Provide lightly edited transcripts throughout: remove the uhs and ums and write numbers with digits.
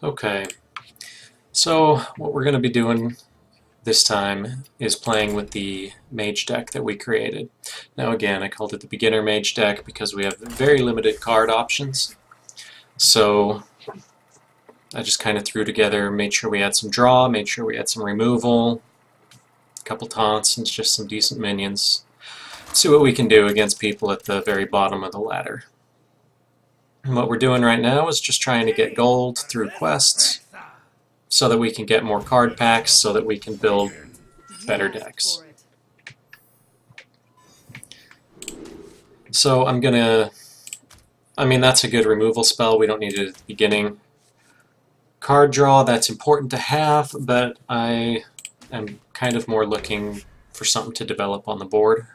Okay, so what we're going to be doing this time is playing with the mage deck that we created. Now again, I called it the beginner mage deck because we have very limited card options. So I just kind of threw together, made sure we had some draw, made sure we had some removal, a couple taunts, and just some decent minions. See what we can do against people at the very bottom of the ladder. And what we're doing right now is just trying to get gold through quests so that we can get more card packs, so that we can build better decks. So I'm gonna... that's a good removal spell, we don't need it at the beginning. Card draw, that's important to have, but I am kind of more looking for something to develop on the board.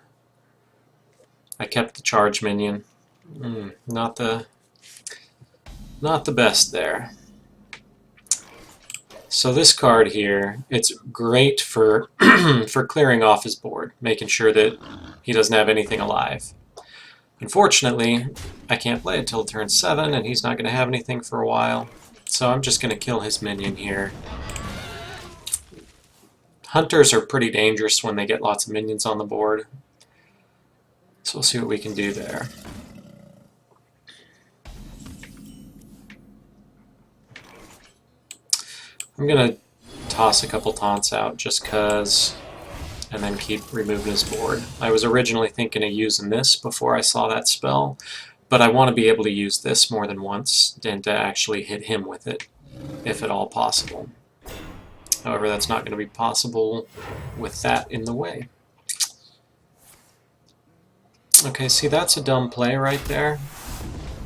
I kept the charge minion. Not the best there. So this card here, it's great for for clearing off his board, making sure that he doesn't have anything alive. Unfortunately, I can't play it till turn 7, and he's not going to have anything for a while. So I'm just going to kill his minion here. Hunters are pretty dangerous when they get lots of minions on the board. So we'll see what we can do there. I'm going to toss a couple taunts out just because, and then keep removing his board. I was originally thinking of using this before I saw that spell, but I want to be able to use this more than once and to actually hit him with it, if at all possible. However, that's not going to be possible with that in the way. Okay, see, that's a dumb play right there.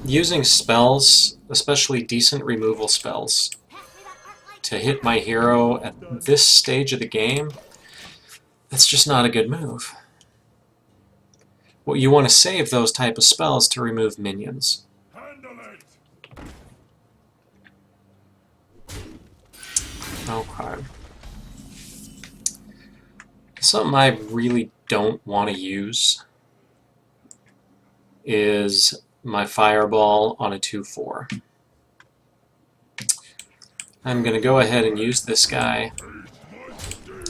Using spells, especially decent removal spells, to hit my hero at this stage of the game, that's just not a good move. What you want to save those type of spells to remove minions. Okay. Something I really don't want to use is my fireball on a 2/4. I'm going to go ahead and use this guy.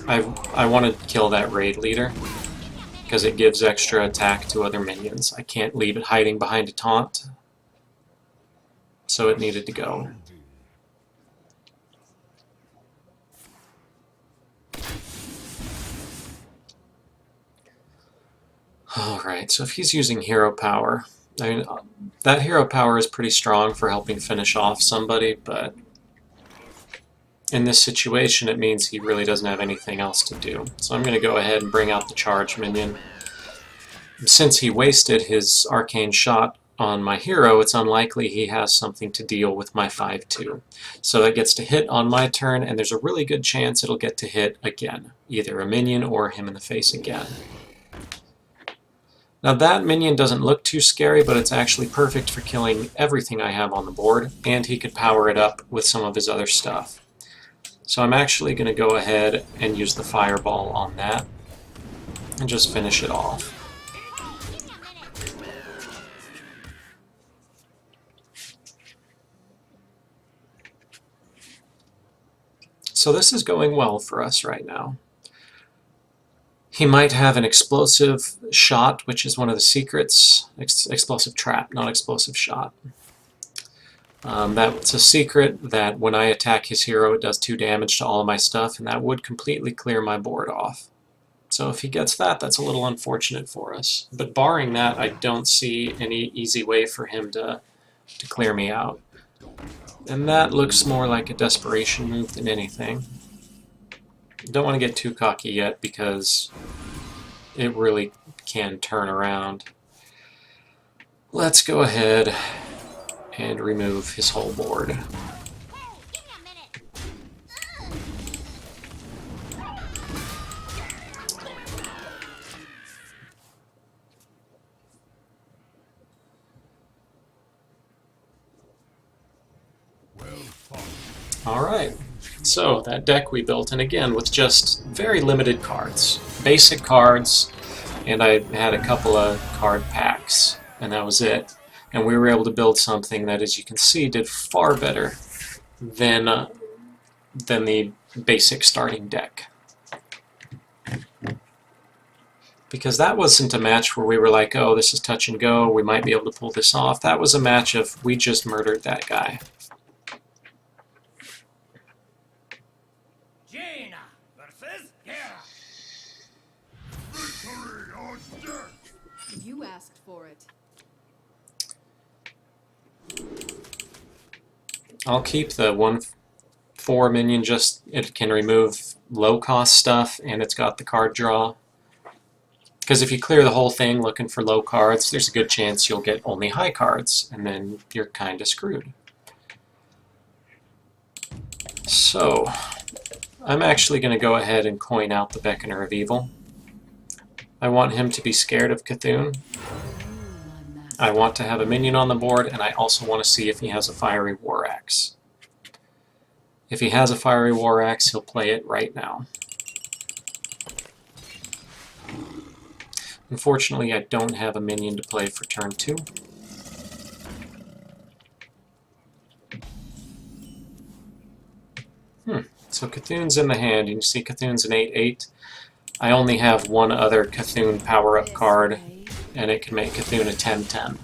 I want to kill that raid leader because it gives extra attack to other minions. I can't leave it hiding behind a taunt, so it needed to go. Alright, so if he's using hero power, that hero power is pretty strong for helping finish off somebody, but in this situation it means he really doesn't have anything else to do. So I'm going to go ahead and bring out the charge minion. Since he wasted his arcane shot on my hero, it's unlikely he has something to deal with my 5/2. So that gets to hit on my turn, and there's a really good chance it'll get to hit again, either a minion or him in the face again. Now that minion doesn't look too scary, but it's actually perfect for killing everything I have on the board, and he could power it up with some of his other stuff. So I'm actually going to go ahead and use the fireball on that and just finish it off. So this is going well for us right now. He might have an explosive shot, which is one of the secrets. Explosive trap, not explosive shot. That's a secret that when I attack his hero, it does 2 damage to all of my stuff, and that would completely clear my board off. So if he gets that, that's a little unfortunate for us. But barring that, I don't see any easy way for him to clear me out. And that looks more like a desperation move than anything. Don't want to get too cocky yet because it really can turn around. Let's go ahead and remove his whole board. Alright, so that deck we built, and again with just very limited cards. Basic cards, and I had a couple of card packs, and that was it. And we were able to build something that, as you can see, did far better than the basic starting deck. Because that wasn't a match where we were like, oh, this is touch and go, we might be able to pull this off. That was a match of we just murdered that guy. Jaina versus Hera. Victory or death. You asked for it. I'll keep the 1/4 minion, just it can remove low cost stuff and it's got the card draw. Because if you clear the whole thing looking for low cards, there's a good chance you'll get only high cards, and then you're kind of screwed. So, I'm actually going to go ahead and coin out the Beckoner of Evil. I want him to be scared of Cthulhu. I want to have a minion on the board, and I also want to see if he has a Fiery War Axe. If he has a Fiery War Axe, he'll play it right now. Unfortunately, I don't have a minion to play for turn 2. So Cthulhu's in the hand. You can see Cthulhu's an 8/8. I only have one other Cthulhu power-up card, and it can make Cthulhu a 10/10.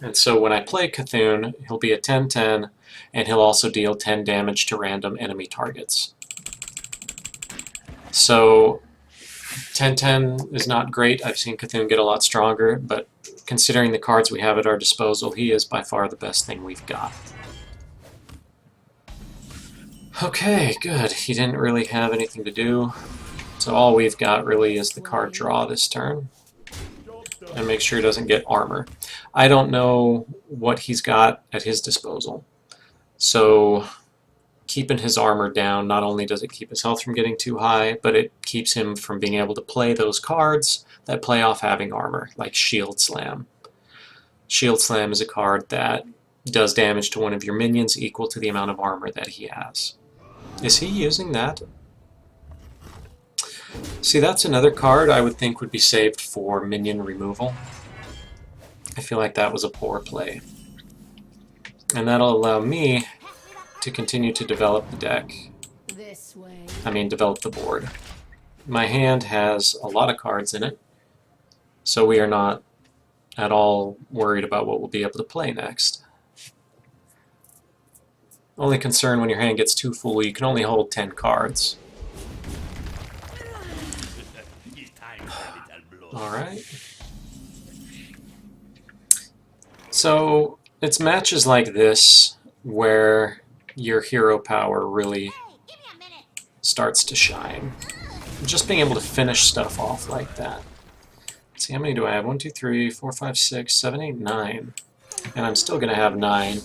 And so when I play Cthulhu, he'll be a 10/10, and he'll also deal 10 damage to random enemy targets. So 10/10 is not great. I've seen Cthulhu get a lot stronger, but considering the cards we have at our disposal, he is by far the best thing we've got. Okay, good. He didn't really have anything to do, so all we've got really is the card draw this turn. And make sure he doesn't get armor. I don't know what he's got at his disposal, so keeping his armor down, not only does it keep his health from getting too high, but it keeps him from being able to play those cards that play off having armor, like Shield Slam. Shield Slam is a card that does damage to one of your minions equal to the amount of armor that he has. Is he using that? See, that's another card I would think would be saved for minion removal. I feel like that was a poor play. And that'll allow me to continue to develop the deck. This way. Develop the board. My hand has a lot of cards in it, so we are not at all worried about what we'll be able to play next. Only concern when your hand gets too full, you can only hold 10 cards. Alright. So, it's matches like this where your hero power really starts to shine. Just being able to finish stuff off like that. Let's see, how many do I have? 1, 2, 3, 4, 5, 6, 7, 8, 9. And I'm still going to have 9.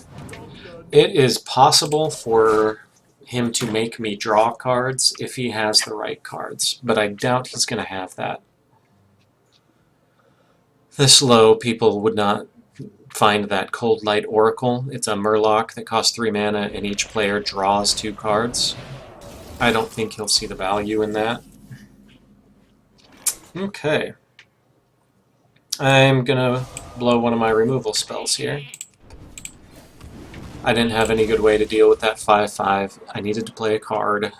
It is possible for him to make me draw cards if he has the right cards, but I doubt he's going to have that. This low, people would not find that Cold Light Oracle. It's a Murloc that costs 3 mana and each player draws 2 cards. I don't think he'll see the value in that. Okay. I'm gonna blow one of my removal spells here. I didn't have any good way to deal with that 5/5. I needed to play a card.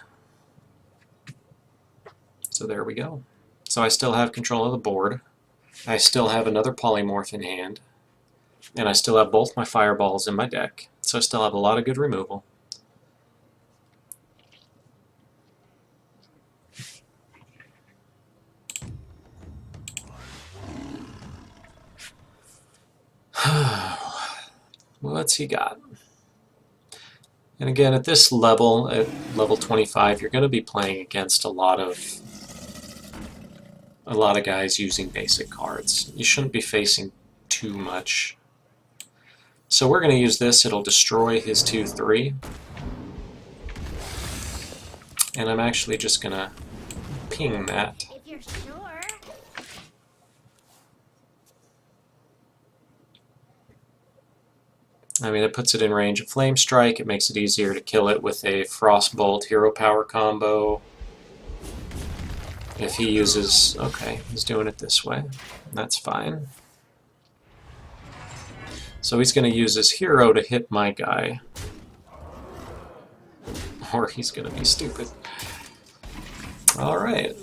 So there we go. So I still have control of the board. I still have another polymorph in hand. And I still have both my fireballs in my deck. So I still have a lot of good removal. What's he got? And again, at this level, at level 25, you're going to be playing against a lot of guys using basic cards. You shouldn't be facing too much. So we're going to use this. It'll destroy his 2/3. And I'm actually just going to ping that. If you're sure. It puts it in range of Flame Strike. It makes it easier to kill it with a Frostbolt Hero Power combo. If he uses... Okay, he's doing it this way. That's fine. So he's going to use his hero to hit my guy. or he's going to be stupid. Alright.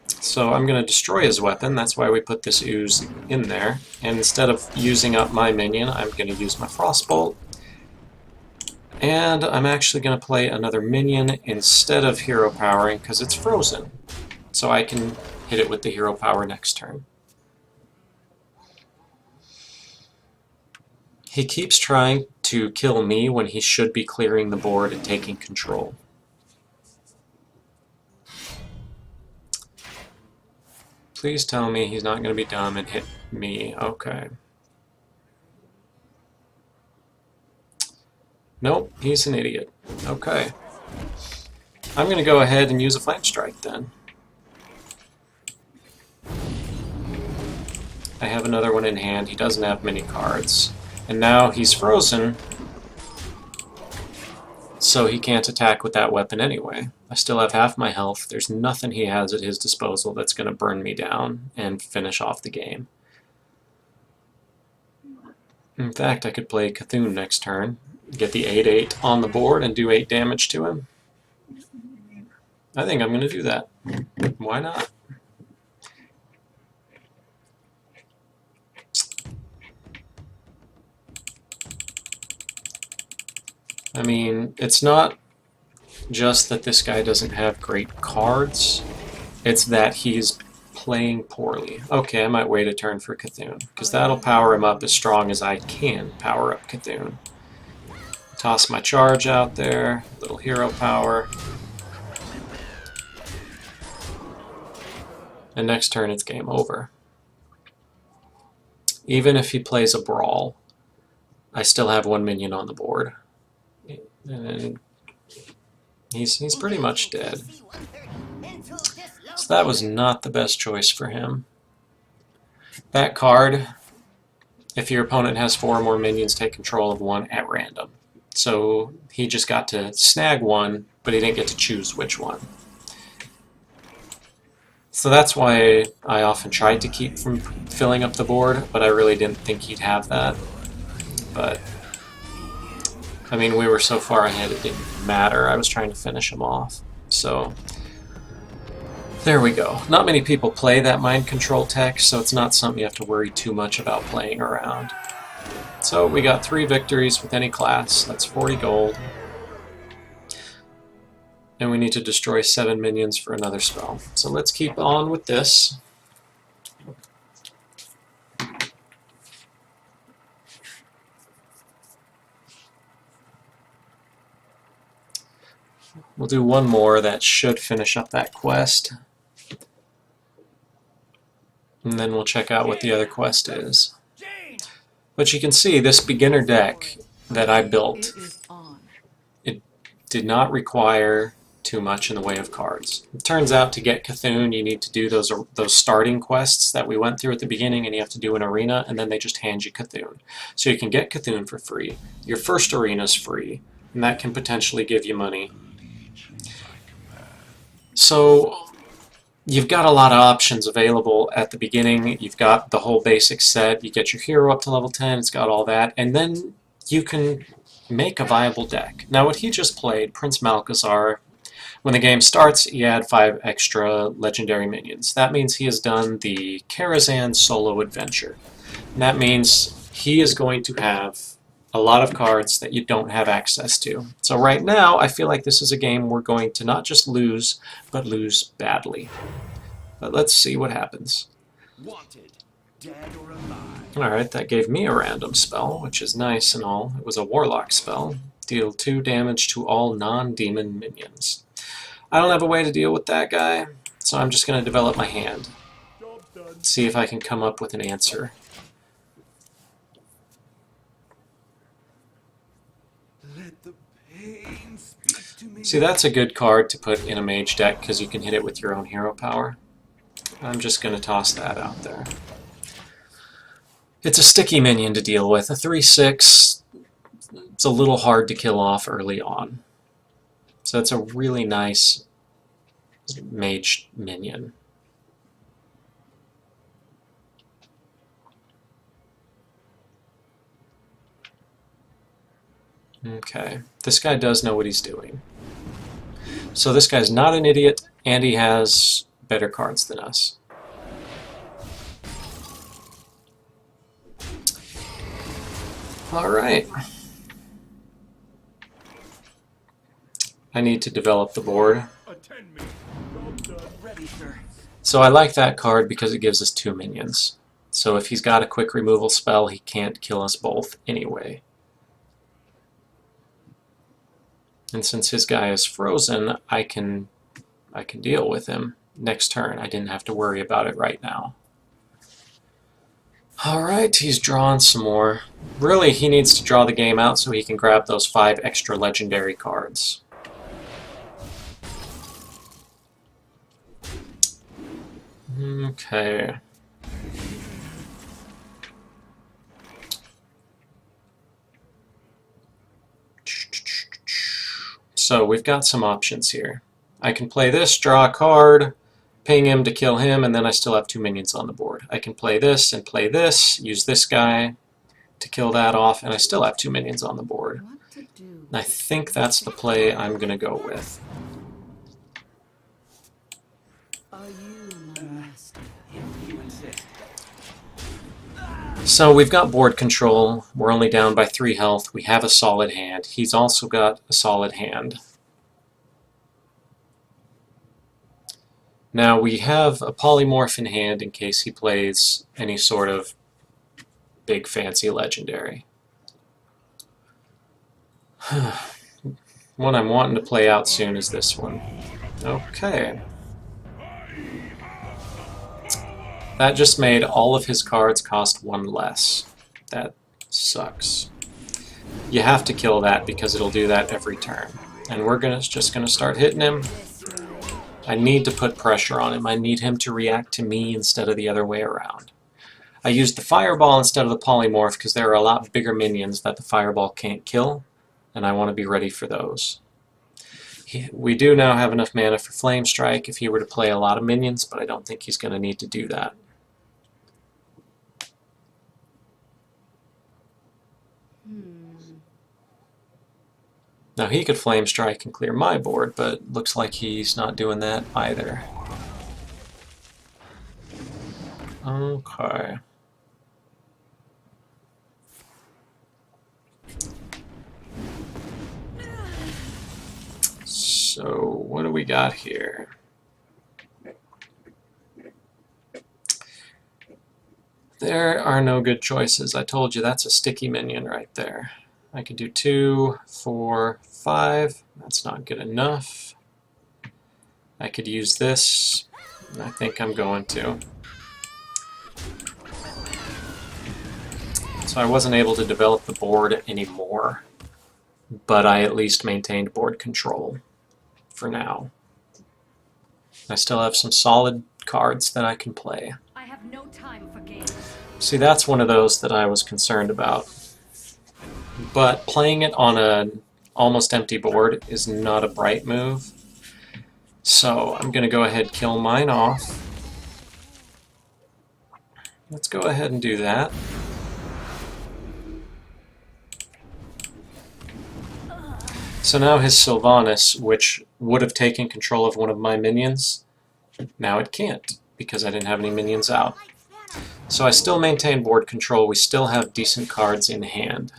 So I'm going to destroy his weapon, that's why we put this ooze in there. And instead of using up my minion, I'm going to use my Frostbolt. And I'm actually going to play another minion instead of hero powering, because it's frozen. So I can hit it with the hero power next turn. He keeps trying to kill me when he should be clearing the board and taking control. Please tell me he's not going to be dumb and hit me. Okay. Nope, he's an idiot. Okay. I'm going to go ahead and use a Flame Strike then. I have another one in hand. He doesn't have many cards. And now he's frozen, so he can't attack with that weapon anyway. I still have half my health. There's nothing he has at his disposal that's going to burn me down and finish off the game. In fact, I could play Cthulhu next turn, get the 8/8 on the board, and do 8 damage to him. I think I'm going to do that. Why not? I mean, it's not just that this guy doesn't have great cards, it's that he's playing poorly. Okay, I might wait a turn for Cthulhu, because that'll power him up as strong as I can power up Cthulhu. Toss my charge out there, little hero power. And next turn it's game over. Even if he plays a brawl, I still have one minion on the board. And he's pretty much dead. So that was not the best choice for him. That card, if your opponent has 4 or more minions, take control of one at random. So he just got to snag one, but he didn't get to choose which one. So that's why I often tried to keep from filling up the board, but I really didn't think he'd have that. But I mean, we were so far ahead it didn't matter. I was trying to finish him off. So there we go. Not many people play that mind control tech, so it's not something you have to worry too much about playing around. So we got 3 victories with any class. That's 40 gold. And we need to destroy 7 minions for another spell. So let's keep on with this. We'll do one more that should finish up that quest. And then we'll check out what the other quest is. But you can see this beginner deck that I built, it did not require too much in the way of cards. It turns out to get Cthulhu you need to do those starting quests that we went through at the beginning, and you have to do an arena, and then they just hand you Cthulhu. So you can get Cthulhu for free. Your first arena is free, and that can potentially give you money. So you've got a lot of options available at the beginning. You've got the whole basic set. You get your hero up to level 10. It's got all that. And then you can make a viable deck. Now what he just played, Prince Malchezaar, when the game starts, he had 5 extra legendary minions. That means he has done the Karazhan solo adventure. And that means he is going to have a lot of cards that you don't have access to. So right now, I feel like this is a game we're going to not just lose, but lose badly. But let's see what happens. Wanted, dead or alive. Alright, that gave me a random spell, which is nice and all. It was a Warlock spell. Deal 2 damage to all non-demon minions. I don't have a way to deal with that guy, so I'm just going to develop my hand. See if I can come up with an answer. Let the pain speak to me. See, that's a good card to put in a mage deck because you can hit it with your own hero power. I'm just going to toss that out there. It's a sticky minion to deal with. A 3/6, it's a little hard to kill off early on. So it's a really nice mage minion. Okay, this guy does know what he's doing. So this guy's not an idiot, and he has better cards than us. Alright. I need to develop the board. Attend me. Well done. Ready, sir. So I like that card because it gives us 2 minions. So if he's got a quick removal spell, he can't kill us both anyway. And since his guy is frozen, I can deal with him next turn. I didn't have to worry about it right now. Alright, he's drawn some more. Really, he needs to draw the game out so he can grab those 5 extra legendary cards. Okay. So we've got some options here. I can play this, draw a card, ping him to kill him, and then I still have 2 minions on the board. I can play this and play this, use this guy to kill that off, and I still have 2 minions on the board. What to do? And I think that's the play I'm going to go with. Are you my master? You insist. So we've got board control. We're only down by 3 health. We have a solid hand. He's also got a solid hand. Now we have a polymorph in hand in case he plays any sort of big fancy legendary. One I'm wanting to play out soon is this one. Okay. That just made all of his cards cost 1 less. That sucks. You have to kill that because it'll do that every turn. And we're just gonna start hitting him. This way. I need to put pressure on him. I need him to react to me instead of the other way around. I used the fireball instead of the polymorph because there are a lot bigger minions that the fireball can't kill, and I want to be ready for those. We do now have enough mana for Flame Strike if he were to play a lot of minions, but I don't think he's going to need to do that. Now he could Flame Strike and clear my board, but looks like he's not doing that either. Okay. So what do we got here? There are no good choices. I told you that's a sticky minion right there. I could do 2, 4, 5. That's not good enough. I could use this. I think I'm going to. So I wasn't able to develop the board anymore, but I at least maintained board control for now. I still have some solid cards that I can play. I have no time for games. See, that's one of those that I was concerned about. But playing it on an almost empty board is not a bright move. So I'm going to go ahead and kill mine off. Let's go ahead and do that. So now his Sylvanas, which would have taken control of one of my minions, now it can't because I didn't have any minions out. So I still maintain board control. We still have decent cards in hand.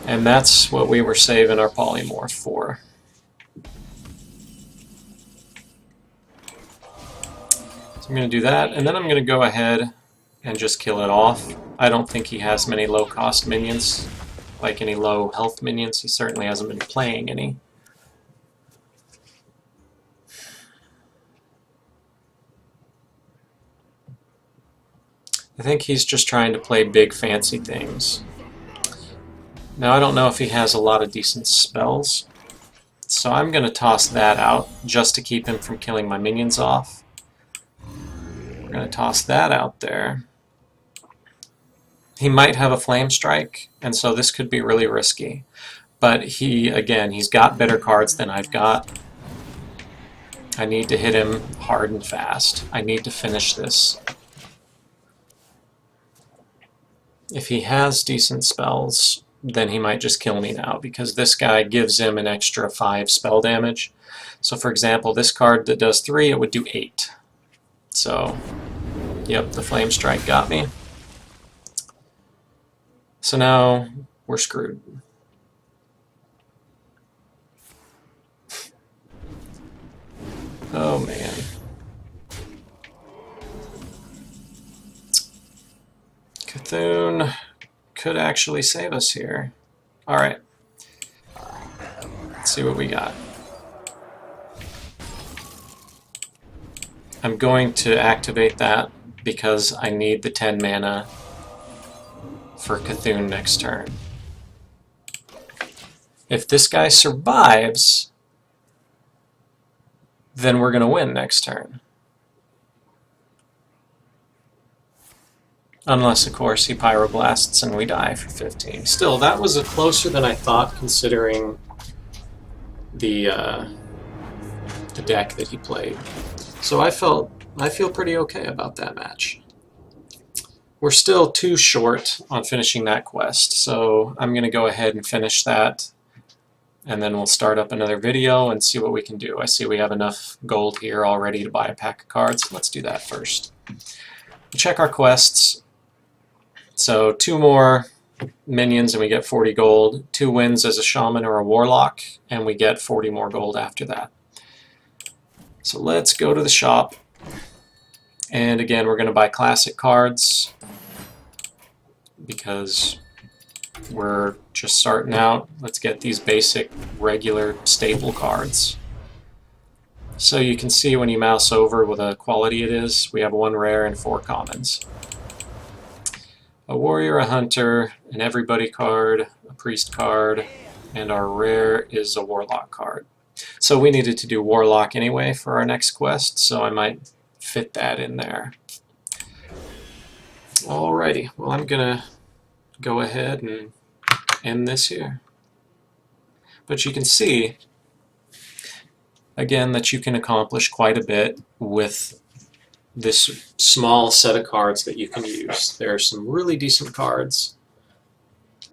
And that's what we were saving our polymorph for. So I'm going to do that, and then I'm going to go ahead and just kill it off. I don't think he has many low-cost minions, like any low-health minions. He certainly hasn't been playing any. I think he's just trying to play big, fancy things. Now, I don't know if he has a lot of decent spells, so I'm going to toss that out just to keep him from killing my minions off. We're going to toss that out there. He might have a Flame Strike, and so this could be really risky. But he's got better cards than I've got. I need to hit him hard and fast. I need to finish this. If he has decent spells, then he might just kill me now, because this guy gives him an extra 5 spell damage. So for example, this card that does 3, it would do 8. So, yep, the Flame Strike got me. So now we're screwed. Oh man. Cthulhu could actually save us here. Alright. Let's see what we got. I'm going to activate that because I need the 10 mana for Cthulhu next turn. If this guy survives, then we're going to win next turn. Unless, of course, he Pyroblasts and we die for 15. Still, that was closer than I thought, considering the deck that he played. So I feel pretty okay about that match. We're still too short on finishing that quest, so I'm going to go ahead and finish that, and then we'll start up another video and see what we can do. I see we have enough gold here already to buy a pack of cards. Let's do that first. Check our quests. So 2 more minions and we get 40 gold. 2 wins as a shaman or a warlock, and we get 40 more gold after that. So let's go to the shop. And again, we're going to buy classic cards because we're just starting out. Let's get these basic, regular, staple cards. So you can see when you mouse over what a quality it is. We have 1 rare and 4 commons. A warrior, a hunter, an everybody card, a priest card, and our rare is a warlock card. So we needed to do warlock anyway for our next quest, so I might fit that in there. Alrighty, well I'm gonna go ahead and end this here. But you can see, again, that you can accomplish quite a bit with this small set of cards that you can use. There are some really decent cards,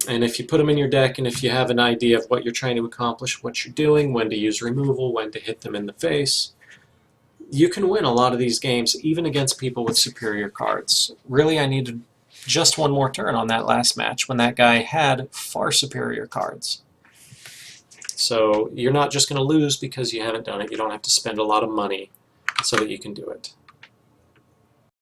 and if you put them in your deck and if you have an idea of what you're trying to accomplish, what you're doing, when to use removal, when to hit them in the face, you can win a lot of these games even against people with superior cards. Really, I needed just 1 more turn on that last match when that guy had far superior cards. So you're not just going to lose because you haven't done it. You don't have to spend a lot of money so that you can do it.